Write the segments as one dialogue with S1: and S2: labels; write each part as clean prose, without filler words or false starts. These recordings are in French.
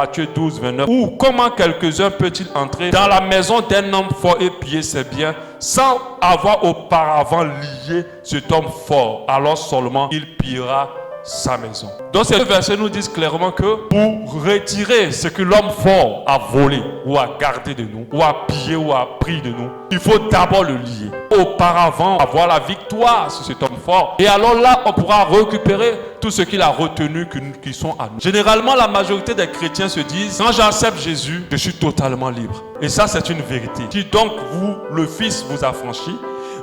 S1: Matthieu 12, 29. Ou comment quelques-uns peut-il entrer dans la maison d'un homme fort et piller ses biens sans avoir auparavant lié cet homme fort? Alors seulement il pillera sa maison. Donc ces versets nous disent clairement que pour retirer ce que l'homme fort a volé ou a gardé de nous, ou a pillé ou a pris de nous, il faut d'abord le lier. Auparavant, avoir la victoire sur cet homme fort. Et alors là, on pourra récupérer tout ce qu'il a retenu qui sont à nous. Généralement, la majorité des chrétiens se disent, quand j'accepte Jésus, je suis totalement libre. Et ça, c'est une vérité. Si donc vous, le Fils, vous a franchi,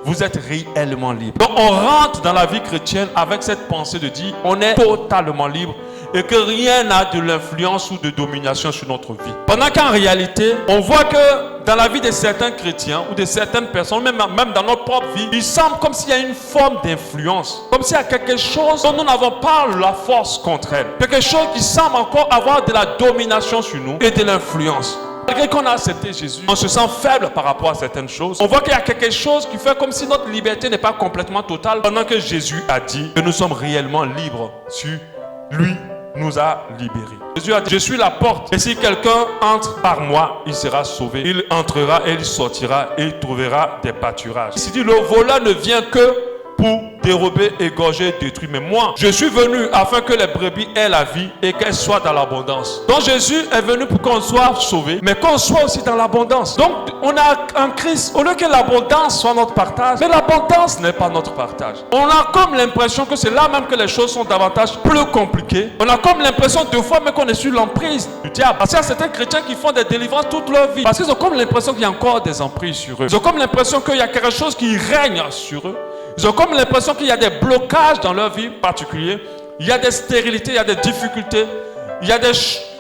S1: vous êtes réellement libre. Donc on rentre dans la vie chrétienne avec cette pensée de dire on est totalement libre et que rien n'a de l'influence ou de domination sur notre vie. Pendant qu'en réalité, on voit que dans la vie de certains chrétiens ou de certaines personnes, même dans notre propre vie, il semble comme s'il y a une forme d'influence. Comme s'il y a quelque chose dont nous n'avons pas la force contre elle. Quelque chose qui semble encore avoir de la domination sur nous et de l'influence. Malgré qu'on a accepté Jésus, on se sent faible par rapport à certaines choses. On voit qu'il y a quelque chose qui fait comme si notre liberté n'est pas complètement totale. Pendant que Jésus a dit que nous sommes réellement libres sur lui nous a libérés. Jésus a dit, je suis la porte. Et si quelqu'un entre par moi, il sera sauvé. Il entrera et il sortira et il trouvera des pâturages. Il dit, le voleur ne vient que pour dérober, égorger, détruire. Mais moi, je suis venu afin que les brebis aient la vie et qu'elles soient dans l'abondance. Donc Jésus est venu pour qu'on soit sauvé, mais qu'on soit aussi dans l'abondance. Donc on a en Christ, au lieu que l'abondance soit notre partage, mais l'abondance n'est pas notre partage. On a comme l'impression que c'est là même que les choses sont davantage plus compliquées. On a comme l'impression deux fois même qu'on est sur l'emprise du diable. Parce qu'il y a certains chrétiens qui font des délivrances toute leur vie. Parce qu'ils ont comme l'impression qu'il y a encore des emprises sur eux. Ils ont comme l'impression qu'il y a quelque chose qui règne sur eux. Ils ont comme l'impression qu'il y a des blocages dans leur vie particulière. Il y a des stérilités, il y a des difficultés.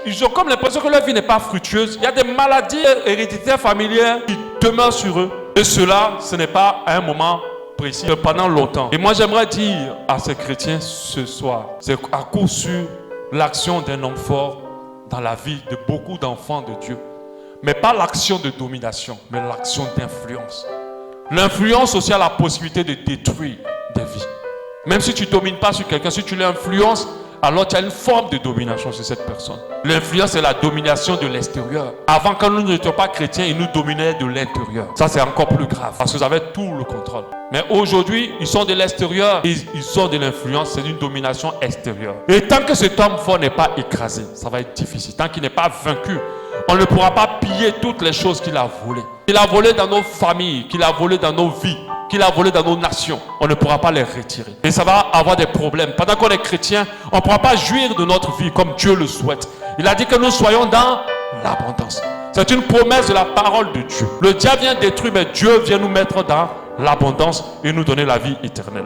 S1: Ils ont comme l'impression que leur vie n'est pas fructueuse. Il y a des maladies héréditaires familières qui demeurent sur eux. Et cela, ce n'est pas à un moment précis, mais pendant longtemps. Et moi, j'aimerais dire à ces chrétiens ce soir, c'est à coup sûr l'action d'un homme fort dans la vie de beaucoup d'enfants de Dieu. Mais pas l'action de domination, mais l'action d'influence. L'influence aussi a la possibilité de détruire des vies. Même si tu ne domines pas sur quelqu'un, si tu l'influences, alors tu as une forme de domination sur cette personne. L'influence, c'est la domination de l'extérieur. Avant, quand nous n'étions pas chrétiens, ils nous dominaient de l'intérieur. Ça, c'est encore plus grave, parce qu'ils avaient tout le contrôle. Mais aujourd'hui, ils sont de l'extérieur, ils ont de l'influence, c'est une domination extérieure. Et tant que cet homme fort n'est pas écrasé, ça va être difficile. Tant qu'il n'est pas vaincu, on ne pourra pas piller toutes les choses qu'il a volées. Qu'il a volé dans nos familles, qu'il a volé dans nos vies, qu'il a volé dans nos nations. On ne pourra pas les retirer. Et ça va avoir des problèmes. Pendant qu'on est chrétien, on ne pourra pas jouir de notre vie comme Dieu le souhaite. Il a dit que nous soyons dans l'abondance. C'est une promesse de la parole de Dieu. Le diable vient détruire, mais Dieu vient nous mettre dans l'abondance et nous donner la vie éternelle.